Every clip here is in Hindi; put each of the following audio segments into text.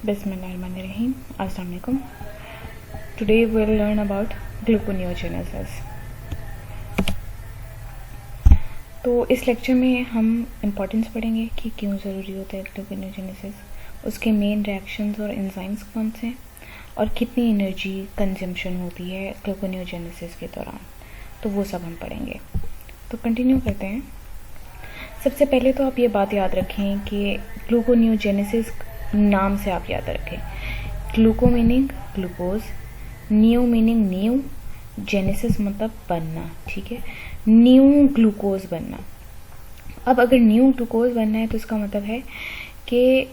Bismillahirrahmanirrahim. Assalamu alaikum. Today we'll learn about gluconeogenesis. तो इस लेक्चर में हम इम्पोर्टेंस पढ़ेंगे कि क्यों ज़रूरी होता है ग्लूकोनेोजेनेसिस, उसके मेन रिएक्शंस और एंजाइम्स कौन से हैं और कितनी एनर्जी कंजम्पशन होती है ग्लूकोनेोजेनेसिस के दौरान, तो वो सब हम पढ़ेंगे। तो कंटिन्यू करते हैं। सबसे पहले तो आप ये बात याद रखें कि ग्लूकोनेोजेनेसिस नाम से आप याद रखें, gluco meaning glucose, new meaning new, genesis मतलब बनना, ठीक है, न्यू ग्लूकोज बनना। अब अगर न्यू ग्लूकोज बनना है तो इसका मतलब है कि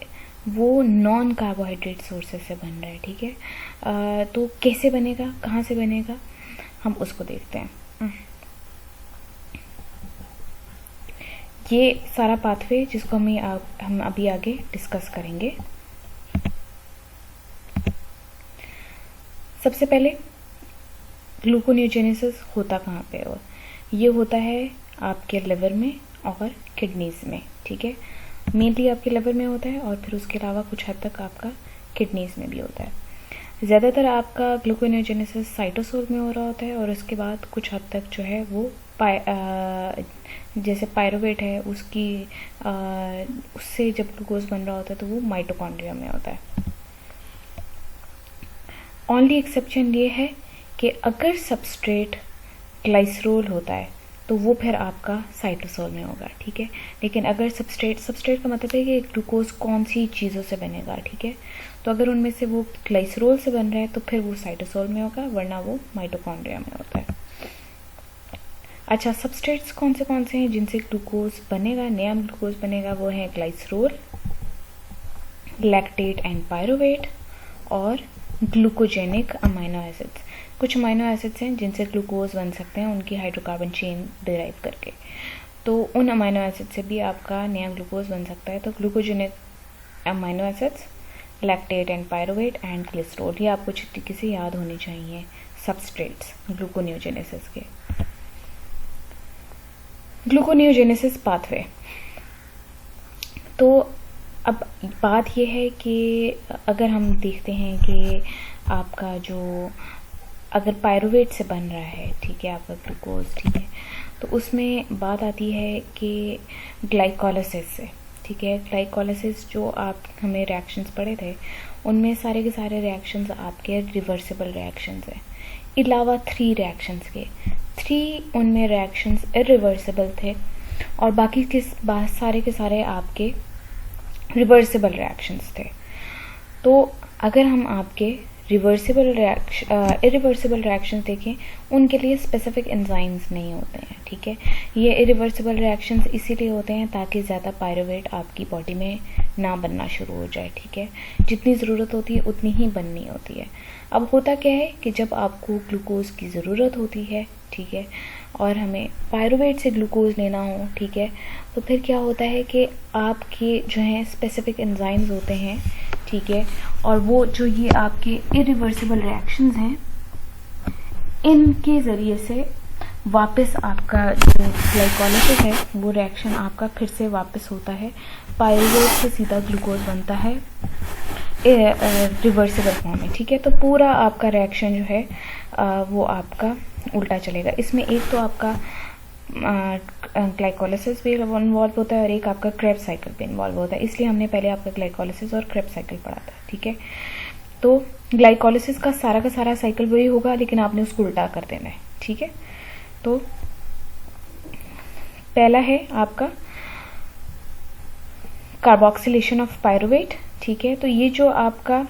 वो नॉन कार्बोहाइड्रेट सोर्सेस से बन रहा है, ठीक है। तो कैसे बनेगा, कहाँ से बनेगा, हम उसको देखते हैं। ये सारा पाथवे जिसको हम अभी आगे डिस्कस करेंगे। सबसे पहले ग्लूकोनेोजेनेसिस होता कहाँ पे है? ये होता है आपके लिवर में और किडनीज में, ठीक है। मेनली आपके लिवर में होता है और फिर उसके अलावा कुछ हद तक आपका किडनीज में भी होता है। ज़्यादातर आपका ग्लूकोनेोजेनेसिस साइटोसोल में हो रहा होता है और उसके बाद कुछ हद तक जो है वो जैसे पायरुवेट है उससे जब ग्लूकोज बन रहा होता है तो वो माइटोकॉन्ड्रिया में होता है। ओनली एक्सेप्शन ये है कि अगर सबस्ट्रेट ग्लाइसरोल होता है तो वो फिर आपका साइटोसोल में होगा, ठीक है। लेकिन अगर सबस्ट्रेट का मतलब है कि ग्लूकोज कौन सी चीज़ों से बनेगा, ठीक है। तो अगर उनमें से वो ग्लाइसरोल से बन रहा है तो फिर वो साइटोसोल में होगा, वरना वो माइटोकॉन्ड्रिया में होता है। अच्छा, सबस्ट्रेट्स कौन से हैं जिनसे ग्लूकोज बनेगा, नया ग्लूकोज बनेगा? वो है ग्लाइसरोल, लैक्टेट एंड पायरुवेट और ग्लूकोजेनिक अमाइनो एसिड्स। कुछ अमाइनो एसिड्स हैं जिनसे ग्लूकोज बन सकते हैं उनकी हाइड्रोकार्बन चेन डिराइव करके, तो उन अमाइनो एसिड से भी आपका नया ग्लूकोज बन सकता है। तो glucogenic amino acids, lactate and pyruvate and glycerol, ये आपको तरीके से याद होनी चाहिए सबस्ट्रेट्स ग्लूकोनेोजेनेसिस के। ग्लूकोनेोजेनेसिस पाथवे। तो अब बात यह है कि अगर हम देखते हैं कि आपका जो अगर पायरुवेट से बन रहा है, ठीक है, आपका ग्लूकोज, ठीक है, तो उसमें बात आती है कि ग्लाइकोलाइसिस से, ठीक है। ग्लाइकोलाइसिस जो आप हमें रिएक्शंस पढ़े थे उनमें सारे के सारे रिएक्शंस आपके रिवर्सिबल रिएक्शंस हैं, अलावा 3 रिएक्शंस के 3 उनमें रिएक्शंस इरिवर्सिबल थे और बाकी के सारे के सारे आपके रिवर्सिबल रिएक्शंस थे। तो अगर हम आपके इरिवर्सिबल रिएक्शंस देखें, उनके लिए स्पेसिफिक एंजाइम्स नहीं होते हैं, ठीक है। ये इरिवर्सिबल रिएक्शंस इसीलिए होते हैं ताकि ज़्यादा पायरुवेट आपकी बॉडी में ना बनना शुरू हो जाए, ठीक है। जितनी ज़रूरत होती है उतनी ही बननी होती है। अब होता क्या है कि जब आपको ग्लूकोज की ज़रूरत होती है, ठीक है, और हमें पायरुवेट से ग्लूकोज लेना हो, ठीक है, तो फिर क्या होता है कि आपके जो हैं स्पेसिफिक एंजाइम्स होते हैं, ठीक है, और वो जो ये आपके इरिवर्सिबल रिएक्शंस हैं इनके ज़रिए से वापस आपका जो ग्लाइकोलाइसिस है वो रिएक्शन आपका फिर से वापस होता है, पायरुवेट से सीधा ग्लूकोज बनता है रिवर्सिबल फॉर्म में, ठीक है। तो पूरा आपका रिएक्शन जो है वो आपका उल्टा चलेगा। इसमें एक तो आपका ग्लाइकोलाइसिस भी इन्वॉल्व होता है और एक आपका क्रेब्स साइकिल भी इन्वॉल्व होता है, इसलिए हमने पहले आपका ग्लाइकोलाइसिस और क्रेब्स साइकिल पढ़ा था, ठीक है। तो ग्लाइकोलाइसिस का सारा साइकिल वही होगा लेकिन आपने उसको उल्टा कर देना है, ठीक है। तो पहला है आपका कार्बोक्सिलेशन ऑफ पायरुवेट, ठीक है। तो ये जो आपका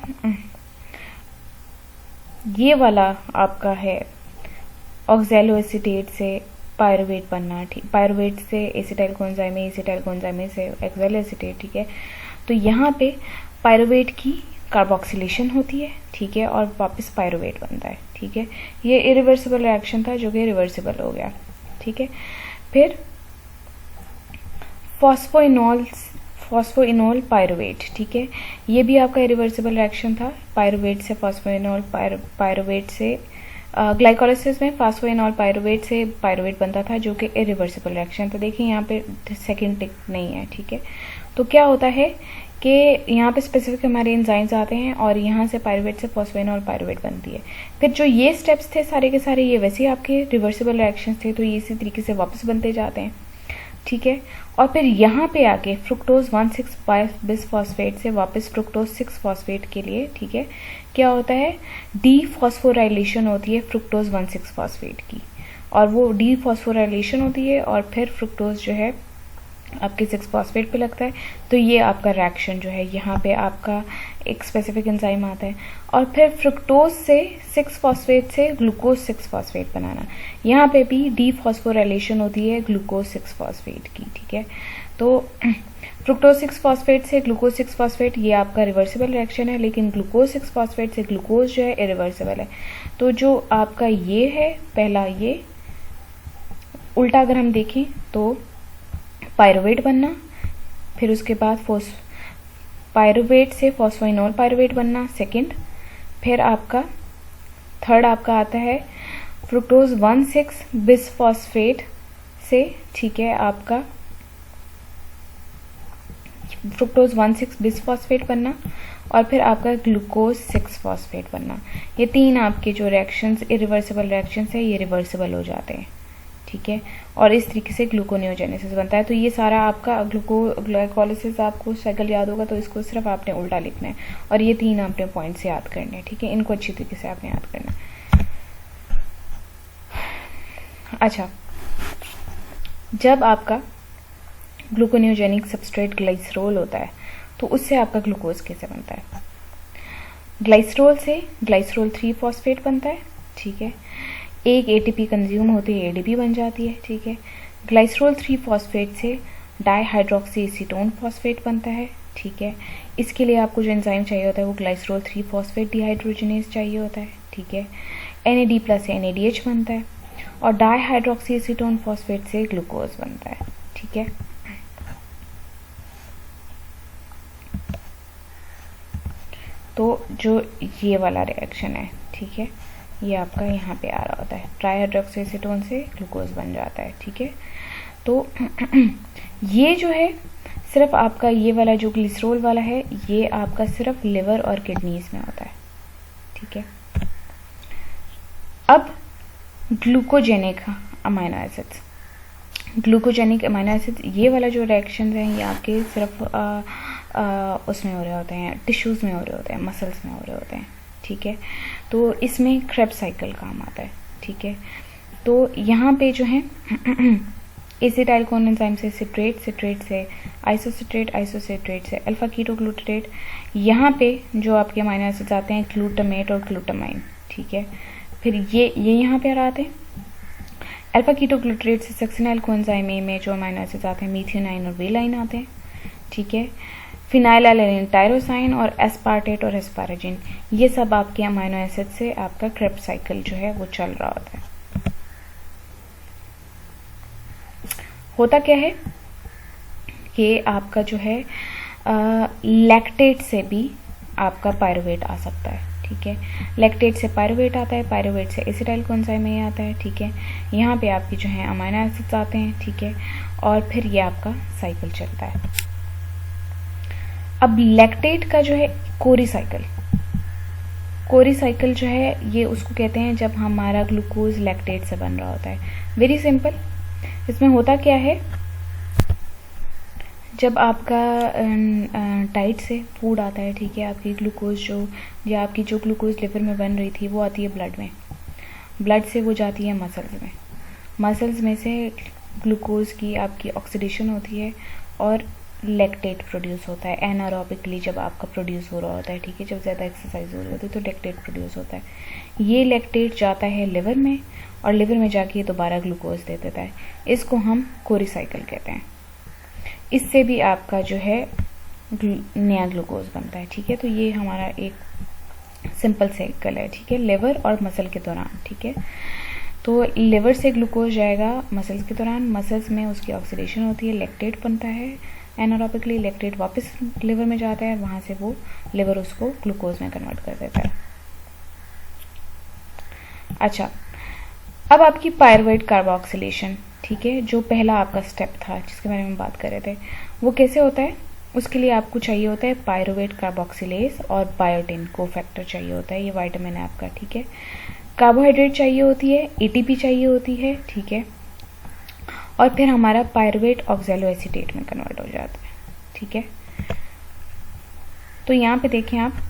ये वाला आपका है ऑक्सैलोएसीटेट से पायरुवेट बनना, ठीक, पायरुवेट से एसिटाइल कोएंजाइम से ऑक्सैलोएसीटेट, ठीक है। तो यहाँ पे पायरुवेट की कार्बोक्सिलेशन होती है, ठीक है, और वापस पायरुवेट बनता है, ठीक है। ये इरिवर्सिबल रिएक्शन था जो कि रिवर्सिबल हो गया, ठीक है। फिर फॉस्फोइनोल पायरुवेट, ठीक है, ये भी आपका इरिवर्सिबल रिएक्शन था, पायरुवेट से फॉस्फोइनोल, पायरुवेट से ग्लाइकोलाइसिस में फॉस्फोइनोल पायरुवेट से पायरुवेट बनता था जो कि इरिवर्सिबल रिएक्शन था। देखिए यहाँ पे सेकंड टिक नहीं है, ठीक है। तो क्या होता है कि यहाँ पे स्पेसिफिक हमारे एंजाइम्स आते हैं और यहाँ से पायरुवेट से फॉस्फेनॉल पायरुवेट बनती है। फिर जो ये स्टेप्स थे सारे के सारे ये वैसे ही आपके रिवर्सिबल रिएक्शंस थे, तो ये इसी तरीके से वापस बनते जाते हैं, ठीक है। और फिर यहाँ पे आके फ्रुक्टोज 1,6 बिस फॉस्फेट से वापस फ्रुक्टोज 6 फॉस्फेट के लिए, ठीक है, क्या होता है, डीफॉस्फोराइलेशन होती है फ्रुक्टोज 1,6 फॉस्फेट की, और वो डीफॉस्फोराइलेशन होती है और फिर फ्रुक्टोज जो है आपके 6 फॉस्फेट पे लगता है। तो ये आपका रिएक्शन जो है, यहाँ पे आपका एक स्पेसिफिक एंजाइम आता है और फिर फ्रुक्टोज से 6 फॉस्फेट से ग्लूकोज 6 फॉस्फेट बनाना। यहाँ पे भी डीफॉस्फोराइलेशन होती है ग्लूकोज 6 फॉस्फेट की, ठीक है। तो फ्रुक्टोज 6 फॉस्फेट से ग्लूकोज 6 फॉस्फेट ये आपका रिवर्सिबल रिएक्शन है, लेकिन ग्लूकोज 6 फॉस्फेट से ग्लूकोज जो है इरिवर्सिबल है। तो जो आपका ये है पहला, ये उल्टा अगर हम देखें तो पायरुवेट बनना, फिर उसके बाद पायरुवेट से फॉस्फोइनोल पायरुवेट बनना सेकंड, फिर आपका थर्ड आपका आता है फ्रुक्टोज 1,6 बिस फॉस्फेट से, ठीक है, आपका फ्रुक्टोज 1,6 बिस फॉस्फेट बनना और फिर आपका ग्लूकोज 6 फॉस्फेट बनना। ये तीन आपके जो रिएक्शंस इरिवर्सिबल रिएक्शंस है ये रिवर्सिबल हो जाते हैं, ठीक है। और इस तरीके से ग्लूकोनियोजेनेसिस बनता है। तो ये सारा आपका ग्लाइकोलाइसिस आपको साइकिल याद होगा, तो इसको सिर्फ आपने उल्टा लिखना है और ये तीन आपने पॉइंट्स याद करने हैं, ठीक है। इनको अच्छी तरीके से आपने याद करना है। अच्छा, जब आपका ग्लूकोनियोजेनिक सबस्ट्रेट ग्लाइसरोल होता है तो उससे आपका ग्लूकोज कैसे बनता है। ग्लाइसरोल से ग्लाइसरोल 3 फॉस्फेट बनता है, ठीक है। एक एटीपी कंज्यूम होती है, एडीपी बन जाती है, ठीक है। ग्लाइसरोल 3 फॉस्फेट से डाईहाइड्रोक्सी एसीटोन फॉस्फेट बनता है, ठीक है। इसके लिए आपको जो एंजाइम चाहिए होता है वो ग्लाइसरोल 3 फॉस्फेट डिहाइड्रोजनेज चाहिए होता है, ठीक है। NAD+ से NADH बनता है और डाईहाइड्रोक्सी एसीटोन फॉस्फेट से ग्लूकोज बनता है, ठीक है। तो जो ये वाला रिएक्शन है, ठीक है, ये आपका यहाँ पे आ रहा होता है, ट्राईहाइड्रोक्सी एसीटोन से ग्लूकोज बन जाता है, ठीक है। तो ये जो है सिर्फ आपका ये वाला जो ग्लिसरोल वाला है ये आपका सिर्फ लिवर और किडनीज में होता है, ठीक है। अब glucogenic amino acids, glucogenic amino acids ये वाला जो रिएक्शन है ये आपके सिर्फ उसमें हो रहे होते हैं, टिश्यूज में हो रहे होते हैं, मसल्स में हो रहे होते हैं, ठीक है। तो इसमें क्रेब्स साइकिल काम आता है, ठीक है। तो यहाँ पे जो है एसिटाइल कोन एंजाइम से सिट्रेट, सिट्रेट से आइसोसिट्रेट, आइसोसिट्रेट से अल्फा कीटोग्लूटारेट, यहाँ पे जो आपके अमाइनो एसिड्स आते हैं ग्लूटामेट और ग्लूटामाइन, ठीक है। फिर ये यहाँ पे आते हैं अल्फा कीटोग्लूटारेट से सक्सिनाइल कोएंजाइम ए में जो अमाइनो एसिड्स आते हैं मीथियोनाइन और वेलाइन आते हैं, ठीक है। फिनाइलएलेनिन, टायरोसाइन और एस्पार्टेट और एस्पाराजिन, ये सब आपके अमाइनो एसिड से आपका क्रेब्स साइकिल जो है वो चल रहा होता है। होता क्या है कि आपका जो है लैक्टेट से भी आपका पायरुवेट आ सकता है, ठीक है। लैक्टेट से पायरुवेट आता है, पायरुवेट से एसिटाइल कोएंजाइम ए आता है, ठीक है। यहाँ पे आपकी जो है अमाइनो एसिड्स आते हैं, ठीक है, और फिर ये आपका साइकिल चलता है। अब लैक्टेट का जो है कोरी साइकिल, कोरी साइकिल जो है ये उसको कहते हैं जब हमारा ग्लूकोज लैक्टेट से बन रहा होता है। वेरी सिंपल, इसमें होता क्या है, जब आपका डाइट से फूड आता है, ठीक है, आपकी ग्लूकोज जो या आपकी जो ग्लूकोज लिवर में बन रही थी वो आती है ब्लड में, ब्लड से वो जाती है मसल्स में, मसल्स में से ग्लूकोज की आपकी ऑक्सीडेशन होती है और लैक्टेट प्रोड्यूस होता है एनारोबिकली जब आपका प्रोड्यूस हो रहा होता है, ठीक है। जब ज़्यादा एक्सरसाइज हो रही होती है तो लैक्टेट प्रोड्यूस होता है। ये लैक्टेट जाता है लिवर में और लिवर में जाके दोबारा ग्लूकोज दे देता है। इसको हम कोरी साइकिल कहते हैं। इससे भी आपका जो है नया ग्लूकोज बनता है, ठीक है। तो ये हमारा एक सिंपल साइकिल है, ठीक है, लिवर और मसल के दौरान, ठीक है। तो लिवर से ग्लूकोज जाएगा मसल्स के दौरान, मसल्स में उसकी ऑक्सीडेशन होती है, लैक्टेट बनता है एनारोबिकली, लैक्टेट वापस लिवर में जाता है, वहां से वो लिवर उसको ग्लूकोज में कन्वर्ट कर देता है। अच्छा, अब आपकी पायरुवेट कार्बोक्सिलेशन, ठीक है, जो पहला आपका स्टेप था जिसके बारे में बात कर रहे थे, वो कैसे होता है। उसके लिए आपको चाहिए होता है पायरुवेट कार्बोक्सिलेज और बायोटिन कोफैक्टर चाहिए होता है, ये विटामिन है आपका, ठीक है। कार्बोहाइड्रेट चाहिए होती है, एटीपी चाहिए होती है, ठीक है। और फिर हमारा पायरुवेट ऑक्सैलो एसीटेट में कन्वर्ट हो जाता है, ठीक है। तो यहाँ पे देखें आप,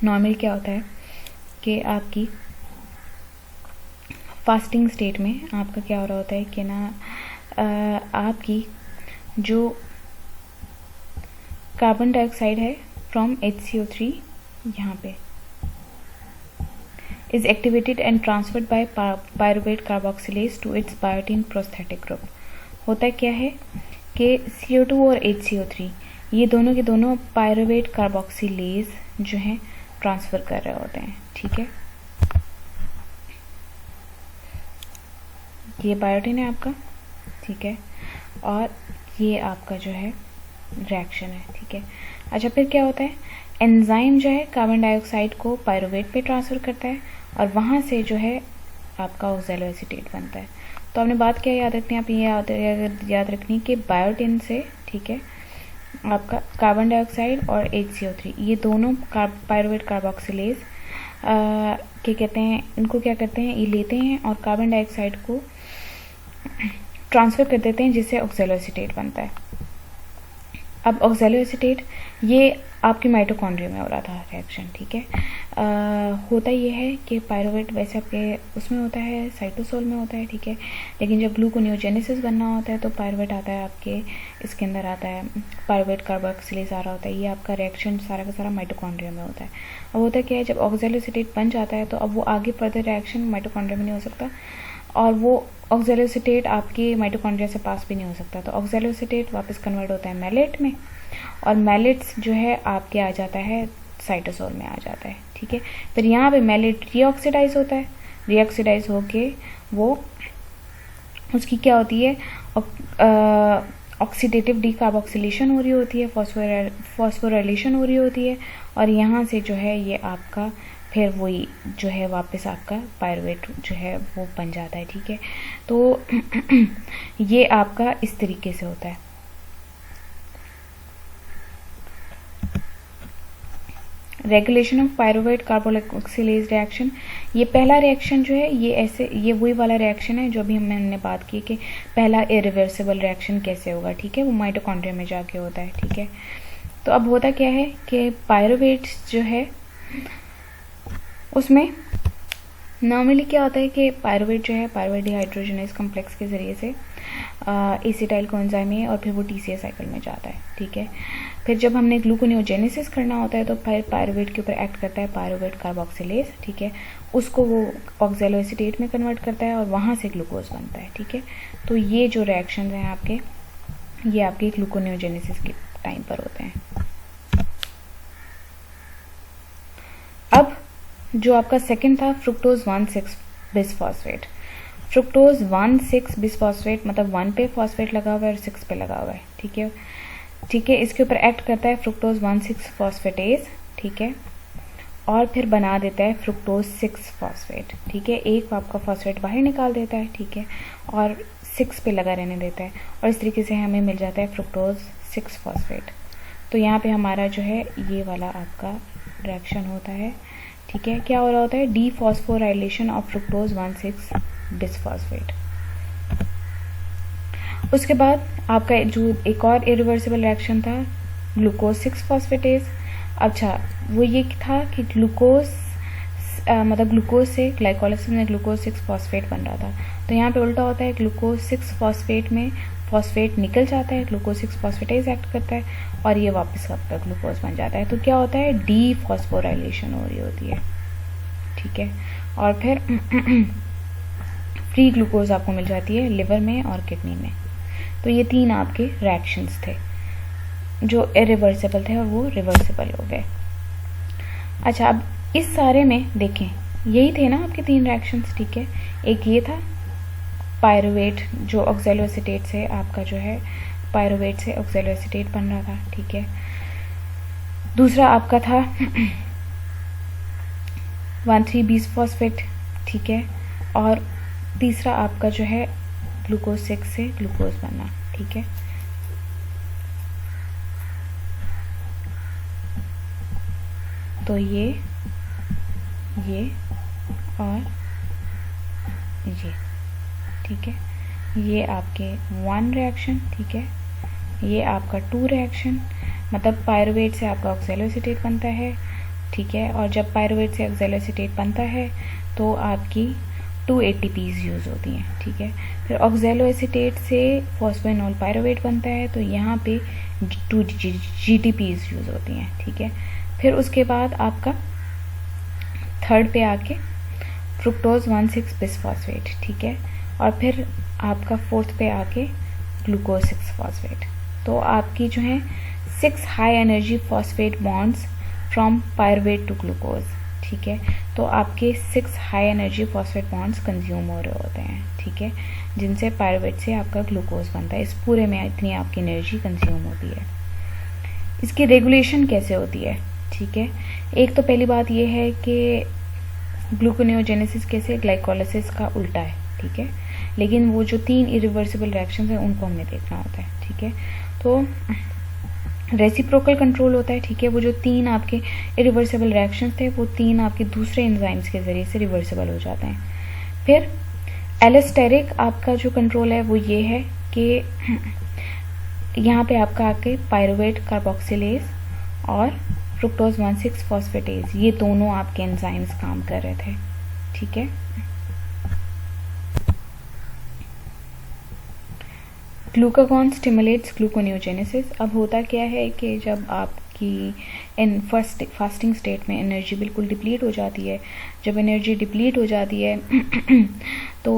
नॉर्मल क्या होता है कि आपकी फास्टिंग स्टेट में आपका क्या हो रहा होता है कि ना आपकी जो कार्बन डाइऑक्साइड है फ्रॉम HCO3 यहाँ पे is activated and transferred by pyruvate carboxylase to its biotin prosthetic group। होता क्या है कि CO2 और HCO3 ये दोनों के दोनों पायरुवेट कार्बोक्सिलेज जो है ट्रांसफर कर रहे होते हैं, ठीक है। ये बायोटिन है आपका, ठीक है, और ये आपका जो है रिएक्शन है, ठीक है। अच्छा, फिर क्या होता है, एंजाइम जो है कार्बन डाइऑक्साइड को पायरुवेट पे ट्रांसफर करता है और वहाँ से जो है आपका ऑक्सैलो एसीटेट बनता है। तो आपने बात क्या याद रखनी है, आप ये याद रखनी कि बायोटिन से, ठीक है, आपका कार्बन डाइऑक्साइड और HCO3 ये दोनों पायरुवेट कार्बोक्सिलेज क्या कहते हैं, इनको क्या करते हैं, ये लेते हैं और कार्बन डाइऑक्साइड को ट्रांसफर कर देते हैं, जिससे ऑक्सैलो एसीटेट बनता है। अब ऑक्सैलो एसीटेट ये आपके माइटोकॉन्ड्रिया में हो रहा था रिएक्शन, ठीक है। होता ये है कि पायरुवेट वैसे आपके उसमें होता है, साइटोसोल में होता है, ठीक है, लेकिन जब ग्लूकोनियोजेनेसिस बनना होता है तो पायरुवेट आता है आपके इसके अंदर आता है, पायरुवेट कार्बोक्सिलेज आ रहा होता है, ये आपका रिएक्शन सारा का सारा माइटोकॉन्ड्रिया में होता है। अब होता क्या है, जब ऑक्सैलो एसीटेट बन जाता है तो अब वो आगे फर्दर रिएक्शन माइटोकॉन्ड्रिया में नहीं हो सकता और वो ऑक्सैलो एसीटेट आपके माइटोकॉन्ड्रिया से पास भी नहीं हो सकता। तो ऑक्सैलो एसीटेट वापस कन्वर्ट होता है मैलेट में और मैलेट्स जो है आपके आ जाता है साइटोसोल में आ जाता है, ठीक है। फिर यहाँ पे मैलेट रीऑक्सीडाइज होता है, रीऑक्सीडाइज होके वो उसकी क्या होती है, ऑक्सीडेटिव डीकार्बोक्सिलेशन हो रही होती है, फॉस्फोराइलेशन हो रही होती है और यहाँ से जो है ये आपका फिर वही जो है वापस आपका पायरुवेट जो है वो बन जाता है, ठीक है। तो ये आपका इस तरीके से होता है। Regulation of pyruvate carboxylase reaction, ये पहला रिएक्शन जो है ये ऐसे, ये वही वाला रिएक्शन है जो अभी हमने बात की कि पहला इरिवर्सिबल रिएक्शन कैसे होगा, ठीक है, वो माइटोकॉन्ड्रिया में जाके होता है, ठीक है। तो अब होता क्या है कि पायरुवेट जो है उसमें नॉर्मली क्या होता है कि पायरुवेट जो है पायरुवेट डिहाइड्रोजनेज कॉम्प्लेक्स के जरिए से एसिटाइल कोएंजाइम में और फिर वो TCA साइकिल में जाता है, ठीक है। फिर जब हमने ग्लूकोनियोजेनेसिस करना होता है तो फिर पायरुवेट के ऊपर एक्ट करता है पायरुवेट कार्बोक्सिलेज, ठीक है, उसको वो ऑक्सैलो एसीटेट में कन्वर्ट करता है और वहाँ से ग्लूकोज बनता है, ठीक है। तो ये जो रिएक्शन हैं आपके, ये आपके ग्लूकोनियोजेनेसिस के टाइम पर होते हैं। अब जो आपका सेकंड था फ्रुक्टोज 1,6 बिसफॉस्फेट, फ्रुक्टोज 1,6 बिसफॉस्फेट मतलब 1 पे फॉस्फेट लगा हुआ है और 6 पे लगा हुआ है, ठीक है, ठीक है। इसके ऊपर एक्ट करता है फ्रुक्टोज 1,6 फॉस्फेटेज, ठीक है, और फिर बना देता है फ्रुक्टोज 6 फॉस्फेट, ठीक है। एक आपका फॉस्फेट बाहर निकाल देता है, ठीक है, और 6 पे लगा रहने देता है और इस तरीके से हमें मिल जाता है फ्रुक्टोज 6 फॉस्फेट। तो यहाँ पे हमारा जो है ये वाला आपका रिएक्शन होता है, ठीक है। क्या हो रहा होता है, डीफॉस्फोराइलेशन ऑफ फ्रुक्टोज 1,6 बिसफॉस्फेट। उसके बाद आपका जो एक और इरिवर्सिबल रिएक्शन था ग्लूकोज 6 फॉस्फेटेज। अच्छा, वो ये था कि ग्लूकोज मतलब ग्लूकोज से ग्लाइकोलाइसिस में ग्लूकोज 6 फॉस्फेट बन रहा था, तो यहाँ पे उल्टा होता है, ग्लूकोज 6 फॉस्फेट में फॉस्फेट निकल जाता है, ग्लूकोज 6 फॉस्फेटेज एक्ट करता है और ये वापस आपका ग्लूकोज बन जाता है। तो क्या होता है, डीफॉस्फोराइलेशन हो रही होती है, ठीक है, और फिर फ्री ग्लूकोज आपको मिल जाती है लिवर में और किडनी में। तो ये 3 आपके रिएक्शंस थे जो इरिवर्सिबल थे और वो रिवर्सिबल हो गए। अच्छा, अब इस सारे में देखें यही थे ना आपके 3 रिएक्शंस, ठीक है। एक ये था पायरुवेट जो ऑक्सैलो एसीटेट से आपका जो है पायरुवेट से ऑक्सैलो एसीटेट बन रहा था, ठीक है। दूसरा आपका था 1,3 बिसफॉस्फेट, ठीक है, और तीसरा आपका जो है ग्लूकोज 6 से ग्लूकोज बनना, ठीक है। तो ये और ये, ठीक है, ये आपके 1 रिएक्शन, ठीक है, ये आपका 2 रिएक्शन, मतलब पायरुवेट से आपका ऑक्सैलोएसीटेट बनता है, ठीक है, और जब पायरुवेट से ऑक्सैलोएसीटेट बनता है तो आपकी 2 ATPs यूज़ होती हैं, ठीक है। फिर ऑक्सैलोएसीटेट से फॉस्फेनॉल पायरुवेट बनता है तो यहाँ पे 2 GTPs यूज़ होती हैं, ठीक है। फिर उसके बाद आपका थर्ड पे आके फ्रुक्टोज 1,6 बिसफॉस्फेट, ठीक है, और फिर आपका फोर्थ पे आके ग्लूकोज 6 फॉस्फेट। तो आपकी जो है 6 high energy phosphate bonds from pyruvate to glucose, ठीक है। तो आपके 6 high energy phosphate bonds consume हो रहे होते हैं, ठीक है, जिनसे पायरुवेट से आपका ग्लूकोज बनता है। इस पूरे में इतनी आपकी एनर्जी कंज्यूम होती है। इसकी रेगुलेशन कैसे होती है, ठीक है। एक तो पहली बात यह है कि ग्लूकोनियोजेनेसिस कैसे ग्लाइकोलाइसिस का उल्टा है, ठीक है, लेकिन वो जो 3 इरिवर्सिबल रिएक्शंस हैं उनको हमने देखना होता है, ठीक है। तो रेसिप्रोकल कंट्रोल होता है, ठीक है, वो जो 3 आपके इरिवर्सिबल रिएक्शंस थे वो 3 आपके दूसरे एंजाइम्स के जरिए से रिवर्सिबल हो जाते हैं। फिर एलोस्टेरिक आपका जो कंट्रोल है वो ये है कि यहाँ पे आपका आके पायरुवेट कार्बोक्सिलेज और फ्रुक्टोज 1,6 फॉस्फेटेज, ये दोनों आपके एंजाइम्स काम कर रहे थे, ठीक है। Glucagon stimulates gluconeogenesis. अब होता क्या है कि जब आपकी इन फास्टिंग स्टेट में एनर्जी बिल्कुल डिप्लीट हो जाती है, जब एनर्जी डिप्लीट हो जाती है तो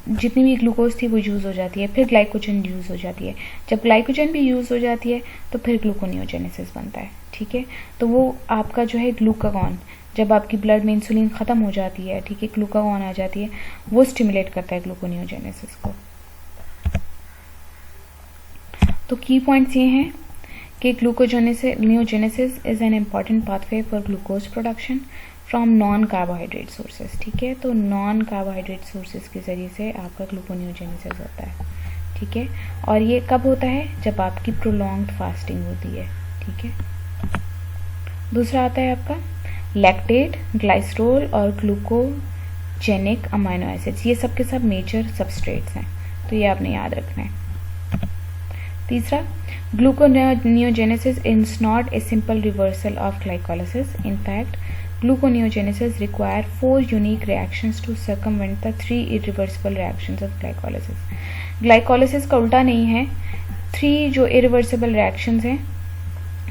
जितनी भी ग्लूकोज थी वो यूज़ हो जाती है, फिर ग्लाइकोजन यूज़ हो जाती है। जब ग्लाइकोजन भी यूज़ हो जाती है तो फिर ग्लूकोनियोजेनेसिस बनता है, ठीक है। तो वो आपका जो है ग्लूकागॉन, जब आपकी ब्लड में इंसुलिन ख़त्म हो जाती है, ठीक है, ग्लूकागॉन आ जाती है, वो स्टिमुलेट करता है ग्लूकोनियोजेनेसिस को। तो की पॉइंट्स ये हैं कि gluconeogenesis is an important pathway for glucose production from non carbohydrate sources, ठीक है। तो नॉन कार्बोहाइड्रेट सोर्सेज के जरिए से आपका ग्लूकोनियोजेनेसिस होता है, ठीक है। और ये कब होता है? जब आपकी प्रोलॉन्ग्ड फास्टिंग होती है, ठीक है। दूसरा आता है आपका लैक्टेट, ग्लाइसरोल और ग्लूकोजेनिक अमाइनो एसिड्स, ये सब के सब मेजर सबस्ट्रेट्स हैं, तो ये आपने याद रखना है। तीसरा, gluconeogenesis is not a simple reversal of glycolysis. In fact, gluconeogenesis require 4 unique reactions to circumvent the 3 irreversible reactions of glycolysis. Glycolysis का उल्टा नहीं है, 3 जो irreversible reactions हैं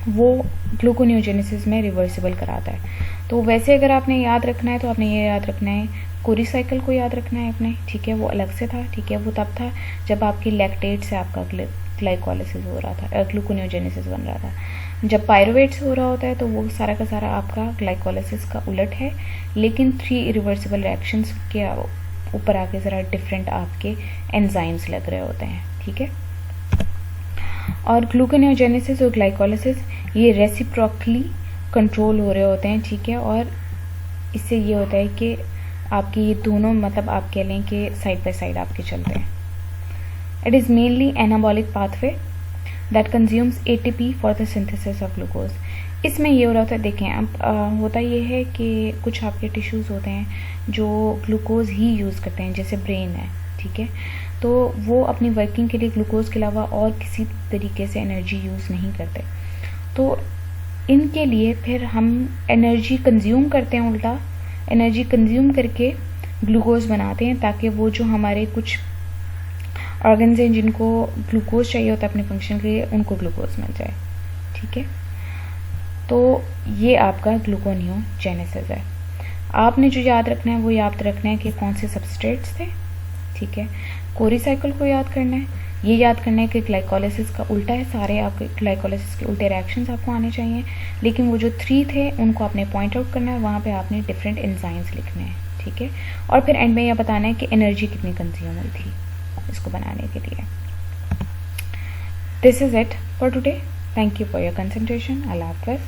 वो ग्लूकोनियोजेनेसिस में रिवर्सिबल कराता है। तो वैसे अगर आपने याद रखना है तो आपने ये याद रखना है, कोरी साइकिल को याद रखना है अपने, ठीक है, वो अलग से था, ठीक है, वो तब था जब आपकी लैक्टेट से आपका ग्लाइकोलाइसिस हो रहा था, ग्लूकोनियोजेनेसिस बन रहा था। जब पायरुवेट से हो रहा होता है तो वो सारा का सारा आपका ग्लाइकोलाइसिस का उलट है, लेकिन 3 इरिवर्सिबल रिएक्शंस के ऊपर आके ज़रा डिफरेंट आपके एंजाइम्स लग रहे होते हैं, ठीक है। और ग्लूकोनियोजेनेसिस और ग्लाइकोलाइसिस ये रेसिप्रोकली कंट्रोल हो रहे होते हैं, ठीक है। और इससे ये होता है कि आपके ये दोनों, मतलब आप कह लें कि साइड बाय साइड आपके चलते हैं। It is mainly anabolic pathway that consumes ATP for the synthesis of glucose. इसमें ये हो रहा था, देखें अब होता ये है कि कुछ आपके टिश्यूज़ होते हैं जो ग्लूकोज ही यूज़ करते हैं, जैसे ब्रेन है, ठीक है, तो वो अपनी वर्किंग के लिए ग्लूकोज के अलावा और किसी तरीके से एनर्जी यूज़ नहीं करते। तो इनके लिए फिर हम एनर्जी कंज्यूम करते हैं, उल्टा एनर्जी कंज्यूम करके ग्लूकोज बनाते हैं, ताकि वो जो हमारे कुछ ऑर्गन्स हैं जिनको ग्लूकोज चाहिए होता है अपने फंक्शन के लिए, उनको ग्लूकोज मिल जाए, ठीक है। तो ये आपका ग्लूकोनियोजेनेसिस है। आपने जो याद रखना है वो याद रखना है कि कौन से सबस्ट्रेट्स थे, ठीक है। कोरी साइकिल को याद करना है, ये याद करना है कि ग्लाइकोलाइसिस का उल्टा है, सारे आपके ग्लाइकोलाइसिस के उल्टे रिएक्शंस आपको आने चाहिए, लेकिन वो जो 3 थे उनको आपने पॉइंट आउट करना है, वहाँ पे आपने डिफरेंट एंजाइम्स लिखने हैं, ठीक है। और फिर एंड में यह बताना है कि एनर्जी कितनी कंज्यूम हुई थी इसको बनाने के लिए। This is it for today. Thank you for your concentration. अल्लाह हाफ़िज़।